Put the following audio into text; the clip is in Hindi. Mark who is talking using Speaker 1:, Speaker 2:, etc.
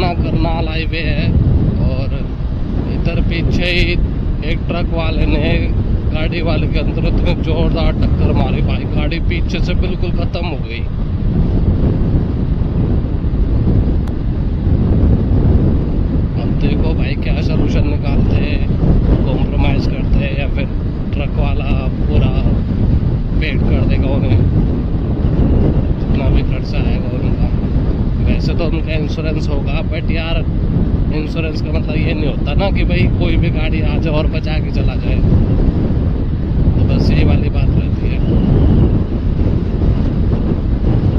Speaker 1: खन्ना करनाल हाईवे है और इधर पीछे ही एक ट्रक वाले ने गाड़ी वाले के अंदर इतने जोरदार टक्कर मारी भाई, गाड़ी पीछे से बिल्कुल खत्म हो गई। अब देखो भाई क्या सलूशन निकालते हैं, कॉम्प्रोमाइज करते हैं या फिर ट्रक वाला पूरा पेड कर देगा उन्हें, जितना भी खर्चा आएगा उनका। वैसे तो उनका इंश्योरेंस होगा, बट यार इंश्योरेंस का मतलब ये नहीं होता ना कि भाई कोई भी गाड़ी आ जाए और बचा के चला जाए, तो बस यही वाली बात रहती है।